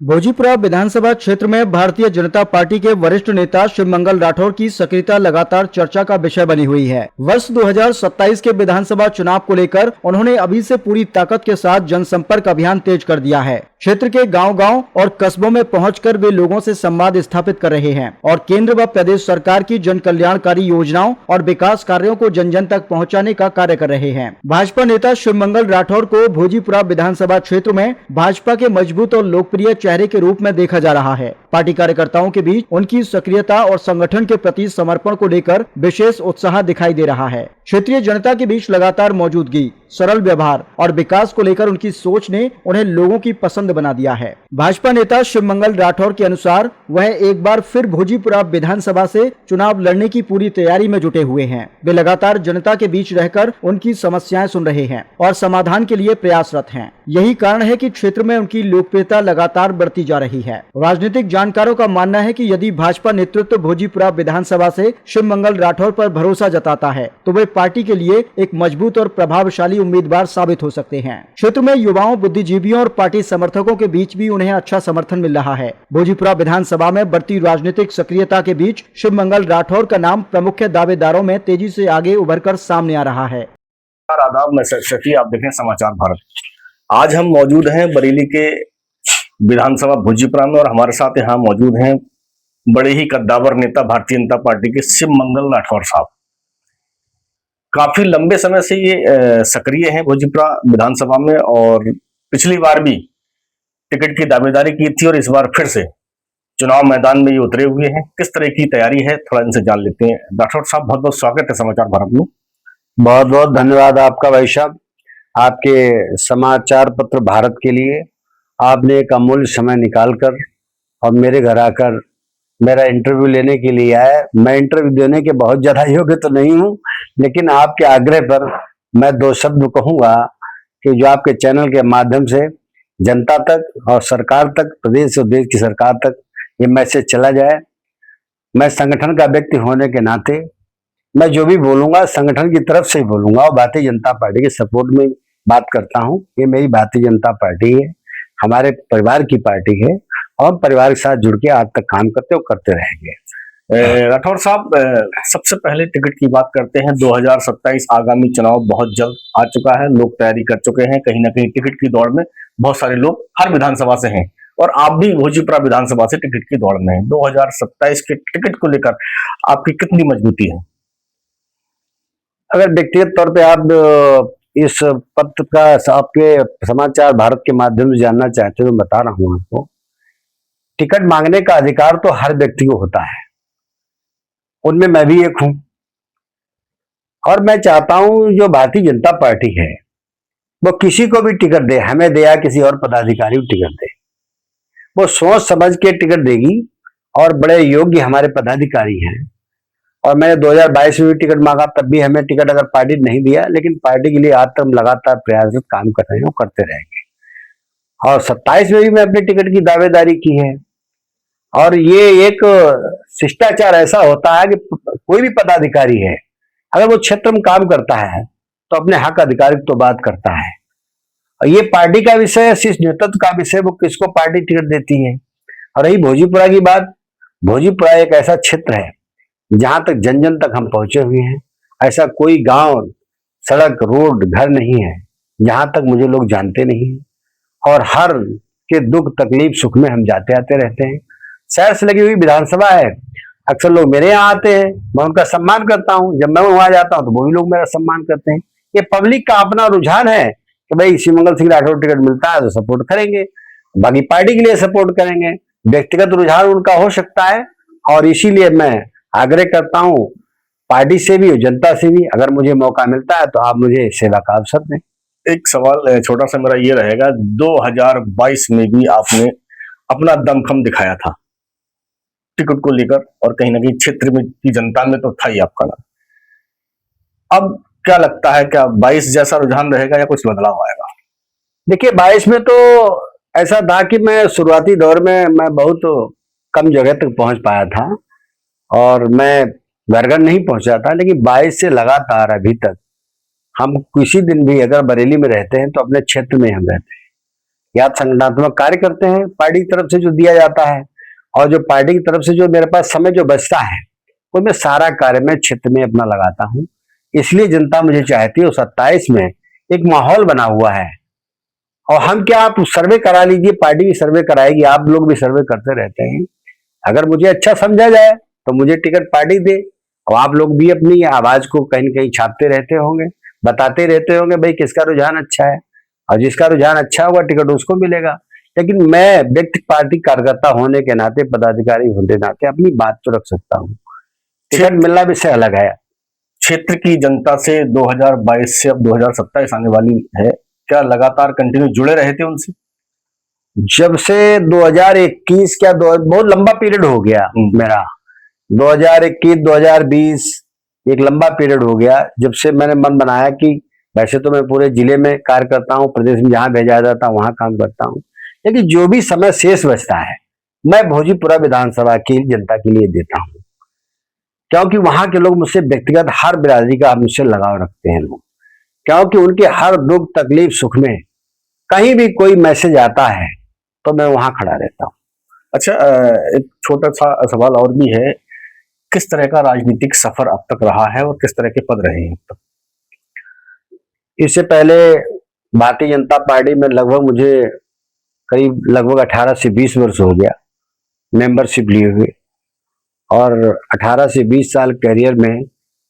भोजीपुरा विधानसभा क्षेत्र में भारतीय जनता पार्टी के वरिष्ठ नेता शिवमंगल राठौर की सक्रियता लगातार चर्चा का विषय बनी हुई है। वर्ष 2027 के विधानसभा चुनाव को लेकर उन्होंने अभी से पूरी ताकत के साथ जनसंपर्क अभियान तेज कर दिया है। क्षेत्र के गांव-गांव और कस्बों में पहुंचकर वे लोगों से संवाद स्थापित कर रहे हैं और केंद्र व प्रदेश सरकार की जन कल्याणकारी योजनाओं और विकास कार्यों को जन जन तक पहुंचाने का कार्य कर रहे हैं। भाजपा नेता शिवमंगल राठौर को भोजीपुरा विधानसभा क्षेत्र में भाजपा के मजबूत और लोकप्रिय चेहरे के रूप में देखा जा रहा है। पार्टी कार्यकर्ताओं के बीच उनकी सक्रियता और संगठन के प्रति समर्पण को लेकर विशेष उत्साह दिखाई दे रहा है। क्षेत्रीय जनता के बीच लगातार मौजूदगी, सरल व्यवहार और विकास को लेकर उनकी सोच ने उन्हें लोगों की पसंद बना दिया है। भाजपा नेता शिवमंगल राठौर के अनुसार वह एक बार फिर भोजीपुरा विधानसभा से चुनाव लड़ने की पूरी तैयारी में जुटे हुए हैं। वे लगातार जनता के बीच रहकर उनकी समस्याएं सुन रहे हैं और समाधान के लिए प्रयासरत हैं। यही कारण है कि क्षेत्र में उनकी लोकप्रियता लगातार बढ़ती जा रही है। राजनीतिक जानकारों का मानना है कि यदि भाजपा नेतृत्व भोजीपुरा विधानसभा से शिवमंगल राठौर पर भरोसा जताता है तो वे पार्टी के लिए एक मजबूत और प्रभावशाली उम्मीदवार साबित हो सकते हैं। क्षेत्र में युवाओं, बुद्धिजीवियों और पार्टी समर्थकों के बीच भी उन्हें अच्छा समर्थन मिल रहा है। भोजीपुरा विधानसभा में बढ़ती राजनीतिक सक्रियता के बीच शिवमंगल राठौर का नाम प्रमुख दावेदारों में तेजी से आगे उभरकर सामने आ रहा है। आदाब, मैं शफी, आप देखें समाचार भारत। आज हम मौजूद हैं बरेली के विधानसभा भोजीपुरा में और हमारे साथ यहाँ मौजूद हैं बड़े ही कद्दावर नेता भारतीय जनता पार्टी के शिवमंगल राठौर साहब। काफी लंबे समय से ये सक्रिय हैं भोजीपुरा विधानसभा में और पिछली बार भी टिकट की दावेदारी की थी और इस बार फिर से चुनाव मैदान में ये उतरे हुए हैं। किस तरह की तैयारी है, थोड़ा इनसे जान लेते हैं। राठौर साहब, बहुत बहुत स्वागत है समाचार भारत में। बहुत बहुत धन्यवाद आपका भाई साहब, आपके समाचार पत्र भारत के लिए आपने एक अमूल्य समय निकालकर और मेरे घर आकर मेरा इंटरव्यू लेने के लिए आया। मैं इंटरव्यू देने के बहुत ज्यादा योग्य तो नहीं हूं, लेकिन आपके आग्रह पर मैं दो शब्द कहूंगा कि जो आपके चैनल के माध्यम से जनता तक और सरकार तक, प्रदेश और देश की सरकार तक ये मैसेज चला जाए। मैं संगठन का व्यक्ति होने के नाते मैं जो भी बोलूंगा संगठन की तरफ से ही बोलूंगा और भारतीय जनता पार्टी के सपोर्ट में बात करता हूं। ये मेरी भारतीय जनता पार्टी है, हमारे परिवार की पार्टी है और परिवार के साथ जुड़ के आज तक काम करते और करते रहेंगे। राठौर साहब, सबसे पहले टिकट की बात करते हैं। 2027 आगामी चुनाव बहुत जल्द आ चुका है, लोग तैयारी कर चुके हैं। कहीं ना कहीं टिकट की दौड़ में बहुत सारे लोग हर विधानसभा से हैं और आप भी भोजीपुरा विधानसभा से टिकट की दौड़ में हैं। 2027 के टिकट को लेकर आपकी कितनी मजबूती है? अगर व्यक्तिगत तौर पे आप इस पत्र का आपके समाचार भारत के माध्यम से जानना चाहते हो तो बता रहा हूं आपको। टिकट मांगने का अधिकार तो हर व्यक्ति को होता है, उनमें मैं भी एक हूं और मैं चाहता हूं जो भारतीय जनता पार्टी है वो किसी को भी टिकट दे, हमें दे या किसी और पदाधिकारी को टिकट दे, वो सोच समझ के टिकट देगी और बड़े योग्य हमारे पदाधिकारी हैं। और मैंने 2022 में भी टिकट मांगा, तब भी हमें टिकट अगर पार्टी नहीं दिया, लेकिन पार्टी के लिए आज तक हम लगातार प्रयासरत काम कर रहे हैं और करते रहेंगे। और 27 में भी मैं अपनी टिकट की दावेदारी की है। और ये एक शिष्टाचार ऐसा होता है कि कोई भी पदाधिकारी है अगर वो क्षेत्र में काम करता है तो अपने हक अधिकार की तो बात करता है। और ये पार्टी का विषय है, शीर्ष नेतृत्व का विषय, वो किसको पार्टी टिकट देती है। और रही भोजीपुरा की बात, भोजीपुरा एक ऐसा क्षेत्र है जहां तक जन जन तक हम पहुंचे हुए हैं। ऐसा कोई गांव, सड़क, रोड, घर नहीं है जहां तक मुझे लोग जानते नहीं है और हर के दुख तकलीफ सुख में हम जाते आते रहते हैं। शहर से लगी हुई विधानसभा है, अक्सर लोग मेरे यहाँ आते हैं, मैं उनका सम्मान करता हूँ। जब मैं वहां जाता हूँ तो वो भी लोग मेरा सम्मान करते हैं। ये पब्लिक का अपना रुझान है कि भाई शिवमंगल सिंह राठौर टिकट मिलता है तो सपोर्ट करेंगे, बाकी पार्टी के लिए सपोर्ट करेंगे। व्यक्तिगत रुझान उनका हो सकता है और इसीलिए मैं आग्रह करता हूं पार्टी से भी और जनता से भी, अगर मुझे मौका मिलता है तो आप मुझे सेवा का अवसर दें। एक सवाल छोटा सा मेरा ये रहेगा, 2022 में भी आपने अपना दमखम दिखाया था टिकट को लेकर और कहीं ना कहीं क्षेत्र में की जनता में तो था ही आपका नाम। अब क्या लगता है, क्या 22 जैसा रुझान रहेगा या कुछ बदलाव आएगा? देखिए, 22 में तो ऐसा था कि मैं शुरुआती दौर में मैं बहुत कम जगह तक पहुंच पाया था और मैं घर घर नहीं पहुंचा था, लेकिन 22 से लगातार अभी तक हम किसी दिन भी अगर बरेली में रहते हैं तो अपने क्षेत्र में हम रहते हैं। कि आप संगठनात्मक कार्य करते हैं पार्टी की तरफ से जो दिया जाता है, और जो पार्टी की तरफ से जो मेरे पास समय जो बचता है वो मैं सारा कार्य में क्षेत्र में अपना लगाता हूँ। इसलिए जनता मुझे चाहती है। और 27 में एक माहौल बना हुआ है, और हम क्या, आप सर्वे करा लीजिए, पार्टी भी सर्वे कराएगी, आप लोग भी सर्वे करते रहते हैं। अगर मुझे अच्छा समझा जाए तो मुझे टिकट पार्टी दे, और आप लोग भी अपनी आवाज को कहीं न कहीं छापते रहते होंगे, बताते रहते होंगे भाई किसका रुझान अच्छा है, और जिसका रुझान अच्छा होगा टिकट उसको मिलेगा। लेकिन मैं व्यक्ति पार्टी कार्यकर्ता होने के नाते, पदाधिकारी होने के नाते अपनी बात तो रख सकता हूँ। टिकट मिलना विषय अलग है। क्षेत्र की जनता से 2022 से अब 2027 आने वाली है, क्या लगातार कंटिन्यू जुड़े रहे थे उनसे? जब से 2021 क्या बहुत लंबा पीरियड हो गया मेरा, 2021 2020 एक लंबा पीरियड हो गया जब से मैंने मन बनाया कि वैसे तो मैं पूरे जिले में कार्य करता हूँ, प्रदेश में जहां भेजा जाता है वहां काम करता हूँ, लेकिन जो भी समय शेष बचता है मैं भोजीपुरा विधानसभा की जनता के लिए देता हूँ, क्योंकि वहां के लोग मुझसे व्यक्तिगत हर बिरादरी का मुझसे लगाव रखते हैं लोग, क्योंकि उनके हर दुख तकलीफ सुख में कहीं भी कोई मैसेज आता है तो मैं वहां खड़ा रहता हूँ। अच्छा, एक छोटा सा सवाल और भी है, किस तरह का राजनीतिक सफर अब तक रहा है और किस तरह के पद रहे हैं अब तक? इससे पहले भारतीय जनता पार्टी में लगभग मुझे करीब लगभग 18 से 20 वर्ष हो गया मेंबरशिप लिए हुए, और 18 से 20 साल करियर में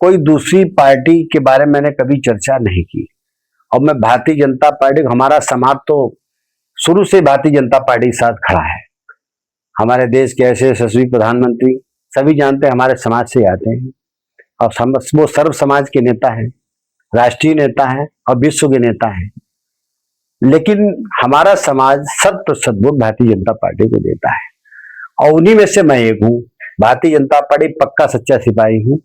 कोई दूसरी पार्टी के बारे में मैंने कभी चर्चा नहीं की। और मैं भारतीय जनता पार्टी, हमारा समाज तो शुरू से भारतीय जनता पार्टी के साथ खड़ा है। हमारे देश के ऐसे यशस्वी प्रधानमंत्री सभी जानते हैं हमारे समाज से आते हैं, और वो सर्व समाज के नेता हैं, राष्ट्रीय नेता हैं और विश्व के नेता हैं। लेकिन हमारा समाज 100% वोट भारतीय जनता पार्टी को देता है, और उन्हीं में से मैं एक हूँ। भारतीय जनता पार्टी पक्का सच्चा सिपाही हूँ।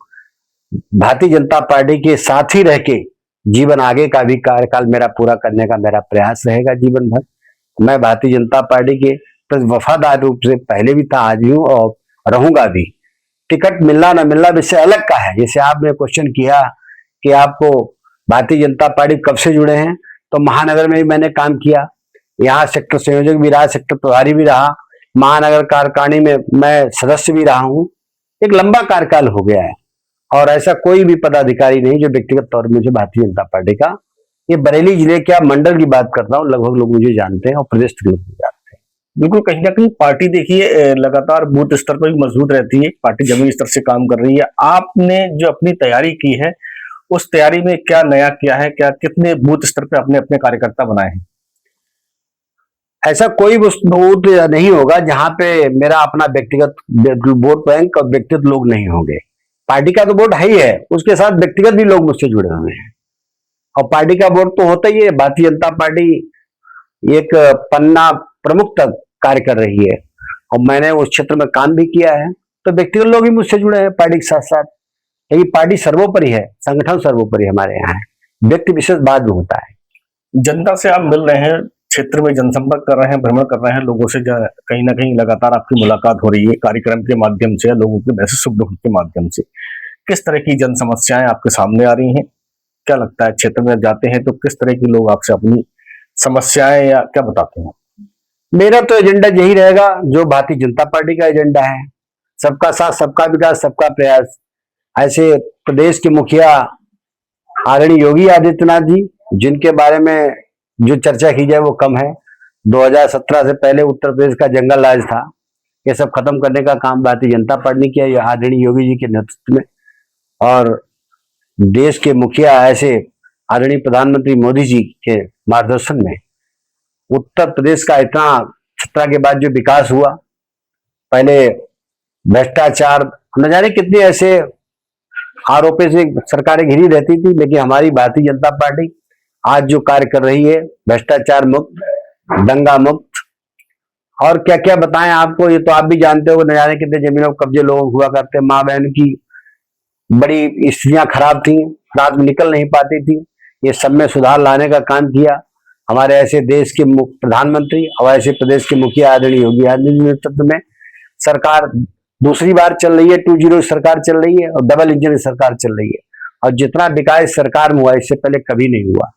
भारतीय जनता पार्टी के साथ ही रह के जीवन आगे का भी कार्यकाल मेरा पूरा करने का मेरा प्रयास रहेगा जीवन भर। मैं भारतीय जनता पार्टी के प्रति वफादार रूप से पहले भी था, आज भी हूँ और रहूंगा भी। टिकट मिलना न मिलना विषय अलग का है। जैसे आपने क्वेश्चन किया कि आपको भारतीय जनता पार्टी कब से जुड़े हैं, तो महानगर में भी मैंने काम किया, यहाँ सेक्टर संयोजक भी रहा, सेक्टर प्रभारी भी रहा, महानगर कार्यकारिणी में मैं सदस्य भी रहा हूँ। एक लंबा कार्यकाल हो गया है, और ऐसा कोई भी पदाधिकारी नहीं जो व्यक्तिगत तौर पर मुझे भारतीय जनता पार्टी का, ये बरेली जिले क्या मंडल की बात करता हूँ, लगभग लोग मुझे जानते हैं और प्रदेश के लोग जानते हैं। बिल्कुल, कहीं ना कहीं पार्टी देखिए लगातार बूथ स्तर पर भी मजबूत रहती है, पार्टी जमीनी स्तर से काम कर रही है। आपने जो अपनी तैयारी की है उस तैयारी में क्या नया किया है, क्या कितने बूथ स्तर पे अपने अपने कार्यकर्ता बनाए हैं? ऐसा कोई बूथ नहीं होगा जहां पे मेरा अपना व्यक्तिगत वोट बैंक और व्यक्तिगत लोग नहीं होंगे। पार्टी का तो वोट है ही है, उसके साथ व्यक्तिगत भी लोग मुझसे जुड़े हुए हैं, और पार्टी का वोट तो होता ही है। भारतीय जनता पार्टी एक पन्ना प्रमुख तक कार्य कर रही है, और मैंने उस क्षेत्र में काम भी किया है, तो व्यक्तिगत लोग भी मुझसे जुड़े हैं पार्टी के साथ साथ। यही पार्टी सर्वोपरि है, संगठन सर्वोपरि हमारे यहाँ है, व्यक्ति विशेष बाद में होता है। जनता से आप मिल रहे हैं, क्षेत्र में जनसंपर्क कर रहे हैं, भ्रमण कर रहे हैं, लोगों से कहीं ना कहीं लगातार आपकी मुलाकात हो रही है कार्यक्रम के माध्यम से, लोगों के वैसे सुख दुख के माध्यम से। किस तरह की जन समस्याएं आपके सामने आ रही हैं? क्या लगता है क्षेत्र में जाते हैं तो किस तरह के लोग आपसे अपनी समस्याएं या क्या बताते हैं? मेरा तो एजेंडा यही रहेगा जो भारतीय जनता पार्टी का एजेंडा है, सबका साथ, सबका विकास, सबका प्रयास। ऐसे प्रदेश के मुखिया आदरणीय योगी आदित्यनाथ जी, जिनके बारे में जो चर्चा की जाए वो कम है। 2017 से पहले उत्तर प्रदेश का जंगल राज था, ये सब खत्म करने का काम भारतीय जनता पार्टी ने किया आदरणीय योगी जी के नेतृत्व में। और देश के मुखिया ऐसे आदरणीय प्रधानमंत्री मोदी जी के मार्गदर्शन में उत्तर प्रदेश का इतना 17 के बाद जो विकास हुआ, पहले भ्रष्टाचार न जाने कितने ऐसे आरोपों से सरकारें घिरी रहती थी, लेकिन हमारी भारतीय जनता पार्टी आज जो कार्य कर रही है, भ्रष्टाचार मुक्त, दंगा मुक्त, और क्या क्या बताएं आपको, ये तो आप भी जानते हो। न जाने कितने जमीनों कब्जे लोग हुआ करते, माँ बहन की बड़ी स्थितियां खराब थी, रात में निकल नहीं पाती थी, ये सब में सुधार लाने का काम किया हमारे ऐसे देश के प्रधानमंत्री और ऐसे प्रदेश के मुखिया आदरणीय योगी आदित्यनाथ के नेतृत्व में। सरकार दूसरी बार चल रही है, 2-0 सरकार चल रही है, और डबल इंजन सरकार चल रही है, और जितना विकास सरकार में हुआ इससे पहले कभी नहीं हुआ।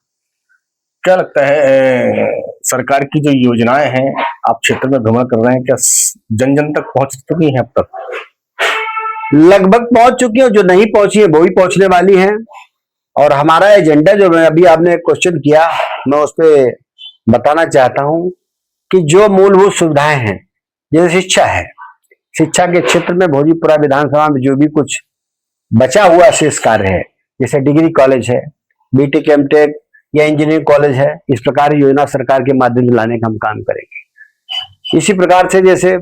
क्या लगता है सरकार की जो योजनाएं हैं आप क्षेत्र में भ्रमण कर रहे हैं, क्या जन जन तक पहुंच चुकी हैं अब तक? लगभग पहुंच चुकी है, जो नहीं पहुंची है वो भी पहुंचने वाली है। और हमारा एजेंडा जो मैं अभी आपने क्वेश्चन किया, मैं उस पर बताना चाहता हूं कि जो मूलभूत सुविधाएं हैं, जैसे शिक्षा है, शिक्षा के क्षेत्र में भोजपुरा विधानसभा में जो भी कुछ बचा हुआ शेष कार्य है, जैसे डिग्री कॉलेज है, बीटेक एमटेक या इंजीनियरिंग कॉलेज है, इस प्रकार की योजना सरकार के माध्यम से लाने का हम काम करेंगे। इसी प्रकार से जैसे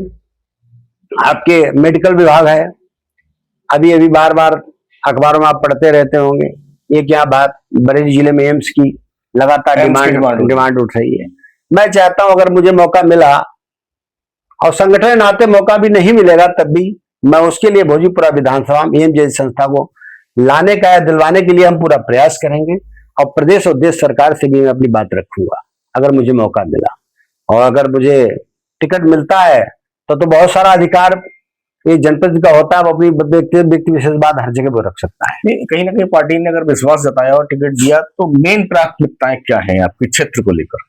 आपके मेडिकल विभाग है, अभी अभी बार बार अखबारों में आप पढ़ते रहते होंगे, एक यहाँ बात बरेली जिले में एम्स की लगातार डिमांड उठ रही है। मैं चाहता हूं अगर मुझे मौका मिला और संगठन नाते मौका भी नहीं मिलेगा तब भी मैं उसके लिए भोजपुरा विधानसभा में एम्स जैसी संस्था को लाने का या दिलवाने के लिए हम पूरा प्रयास करेंगे। और प्रदेश और देश सरकार से भी मैं अपनी बात रखूंगा अगर मुझे मौका मिला। और अगर मुझे टिकट मिलता है तो बहुत सारा अधिकार ये जनपद का होता है, वो अपनी व्यक्ति विशेष बात हर जगह वो रख सकता है। कहीं ना कहीं पार्टी ने अगर विश्वास जताया और टिकट दिया तो मेन प्राथमिकताएं क्या हैं आपके क्षेत्र को लेकर?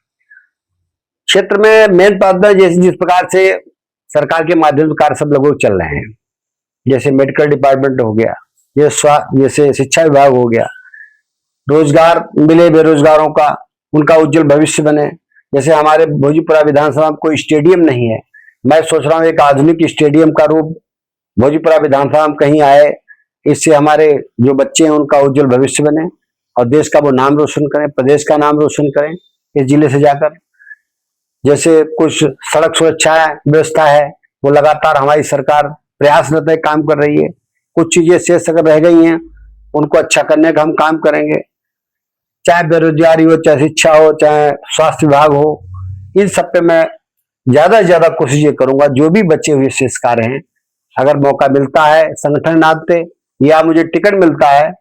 क्षेत्र में मेन प्राथमिकता जैसे जिस प्रकार से सरकार के माध्यम से कार्य सब लोग चल रहे हैं, जैसे मेडिकल डिपार्टमेंट हो गया, जैसे शिक्षा विभाग हो गया, रोजगार मिले बेरोजगारों का, उनका उज्जवल भविष्य बने। जैसे हमारे भोजपुरा विधानसभा में कोई स्टेडियम नहीं है, मैं सोच रहा हूँ एक आधुनिक स्टेडियम का रूप भोजपुरा विधानसभा में कहीं आए, इससे हमारे जो बच्चे हैं उनका उज्जवल भविष्य बने और देश का वो नाम रोशन करें, प्रदेश का नाम रोशन करें इस जिले से जाकर। जैसे कुछ सड़क सुरक्षा व्यवस्था है, वो लगातार हमारी सरकार प्रयासरत है, काम कर रही है। कुछ चीजें शेष अगर रह गई हैं उनको अच्छा करने का हम काम करेंगे, चाहे बेरोजगारी हो, चाहे शिक्षा हो, चाहे स्वास्थ्य विभाग हो, इन सब पे मैं ज्यादा से ज्यादा कोशिश ये करूंगा। जो भी बचे हुए शेष कार्य हैं, अगर मौका मिलता है संगठन नाते या मुझे टिकट मिलता है,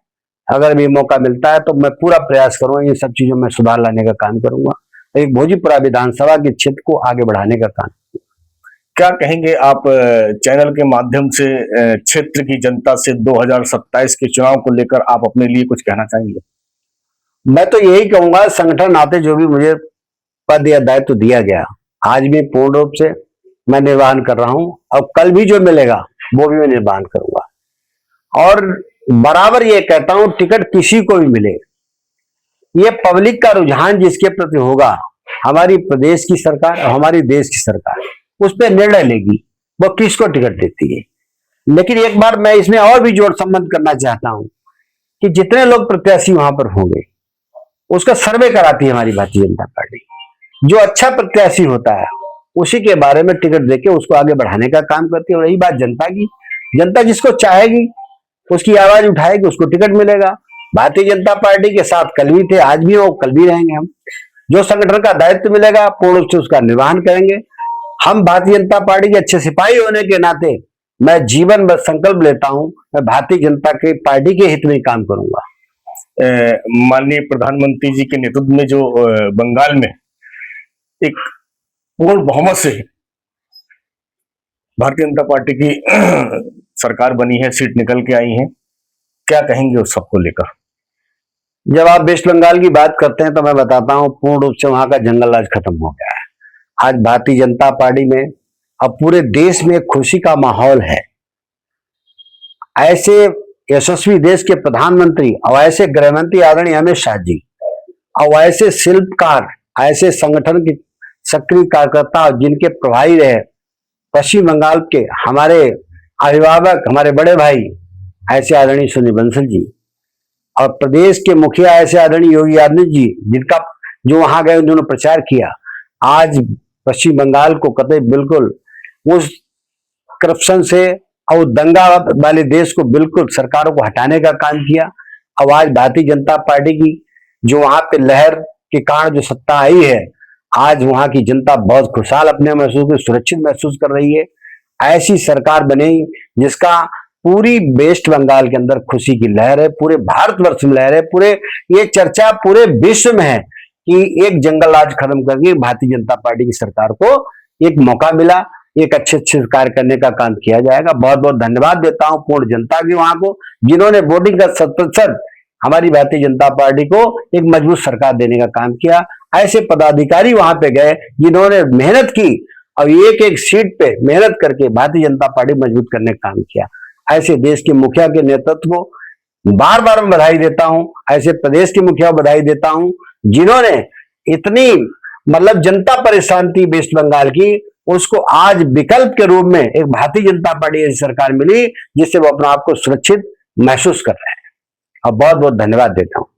अगर भी मौका मिलता है तो मैं पूरा प्रयास करूंगा, इन सब चीजों में सुधार लाने का काम करूंगा, एक भोजपुरा विधानसभा के क्षेत्र को आगे बढ़ाने का काम। क्या कहेंगे आप चैनल के माध्यम से क्षेत्र की जनता से 2027 के चुनाव को लेकर आप अपने लिए कुछ कहना चाहेंगे? मैं तो यही कहूंगा, संगठन नाते जो भी मुझे पद या दायित्व दिया गया, आज भी पूर्ण रूप से मैं निर्वहन कर रहा हूं और कल भी जो मिलेगा वो भी मैं निर्वहन करूंगा। और बराबर ये कहता हूं, टिकट किसी को भी मिले, ये पब्लिक का रुझान जिसके प्रति होगा, हमारी प्रदेश की सरकार और हमारी देश की सरकार उस पर निर्णय लेगी वो किसको टिकट देती है। लेकिन एक बार मैं इसमें और भी जोड़ संबंध करना चाहता हूं कि जितने लोग प्रत्याशी वहां पर होंगे उसका सर्वे कराती है हमारी भारतीय जनता पार्टी। जो अच्छा प्रत्याशी होता है उसी के बारे में टिकट देके उसको आगे बढ़ाने का काम करती है। और रही बात जनता की, जनता जिसको चाहेगी उसकी आवाज उठाएगी, उसको टिकट मिलेगा। भारतीय जनता पार्टी के साथ कल भी थे, आज भी हो, कल भी रहेंगे। हम जो संगठन का दायित्व मिलेगा पूर्ण रूप से उसका निर्वहन करेंगे। हम भारतीय जनता पार्टी के अच्छे सिपाही होने के नाते मैं जीवन भर संकल्प लेता हूं, मैं भारतीय जनता के पार्टी के हित में काम करूंगा। माननीय प्रधानमंत्री जी के नेतृत्व में जो बंगाल में एक पूर्ण बहुमत से भारतीय जनता पार्टी की सरकार बनी है, सीट निकल के आई है, क्या कहेंगे उस सबको लेकर? जब आप वेस्ट बंगाल की बात करते हैं तो मैं बताता हूं, पूर्ण रूप से वहां का जंगल राज खत्म हो गया है। आज भारतीय जनता पार्टी में अब पूरे देश में खुशी का माहौल है। ऐसे यशस्वी देश के प्रधानमंत्री और ऐसे गृहमंत्री आदरणीय अमित शाह जी और ऐसे शिल्पकार, ऐसे संगठन के सक्रिय कार्यकर्ता जिनके प्रभारी रहे पश्चिम बंगाल के हमारे अभिभावक, हमारे बड़े भाई ऐसे आदरणीय सुनील बंसल जी, और प्रदेश के मुखिया ऐसे आदरणीय योगी आदित्यनाथ जी, जिनका जो वहां गए उन्होंने प्रचार किया। आज पश्चिम बंगाल को कतई बिल्कुल उस करप्शन से और दंगा वाले देश को बिल्कुल सरकारों को हटाने का काम किया। अब आज भारतीय जनता पार्टी की जो वहां पे लहर के कारण जो सत्ता आई है, आज वहां की जनता बहुत खुशहाल अपने महसूस सुरक्षित महसूस कर रही है। ऐसी सरकार बने जिसका पूरी वेस्ट बंगाल के अंदर खुशी की लहर है, पूरे भारतवर्ष में लहर है, पूरे ये चर्चा पूरे विश्व में है कि एक जंगल राज खत्म करके भारतीय जनता पार्टी की सरकार को एक मौका मिला, एक अच्छे कार्य करने का काम किया जाएगा। बहुत बहुत धन्यवाद देता हूं पूर्ण जनता की वहां को, जिन्होंने वोटिंग का 100% हमारी भारतीय जनता पार्टी को एक मजबूत सरकार देने का काम किया। ऐसे पदाधिकारी वहां पे गए जिन्होंने मेहनत की और एक एक सीट पे मेहनत करके भारतीय जनता पार्टी मजबूत करने का काम किया। ऐसे देश के मुखिया के नेतृत्व को बार बार मैं बधाई देता हूं। ऐसे प्रदेश के मुखिया को बधाई देता हूं जिन्होंने इतनी मतलब जनता परेशान थी वेस्ट बंगाल की, उसको आज विकल्प के रूप में एक भारतीय जनता पार्टी ऐसी सरकार मिली जिससे वो अपने आप को सुरक्षित महसूस कर रहे हैं। और बहुत बहुत धन्यवाद देता हूं।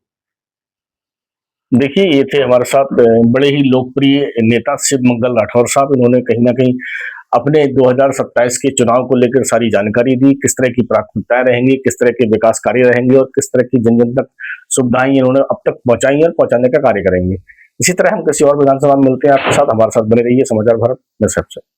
देखिए, ये थे हमारे साथ बड़े ही लोकप्रिय नेता शिव मंगल राठौर साहब। इन्होंने कहीं ना कहीं अपने 2027 के चुनाव को लेकर सारी जानकारी दी, किस तरह की प्राथमिकताएं रहेंगी, किस तरह के विकास कार्य रहेंगे और किस तरह की जन जन तक सुविधाएं इन्होंने अब तक पहुंचाई और पहुंचाने का कार्य करेंगे। इसी तरह हम किसी और विधानसभा में मिलते हैं आपके साथ। हमारे साथ बने रहिए समाचार भारत में सबसे।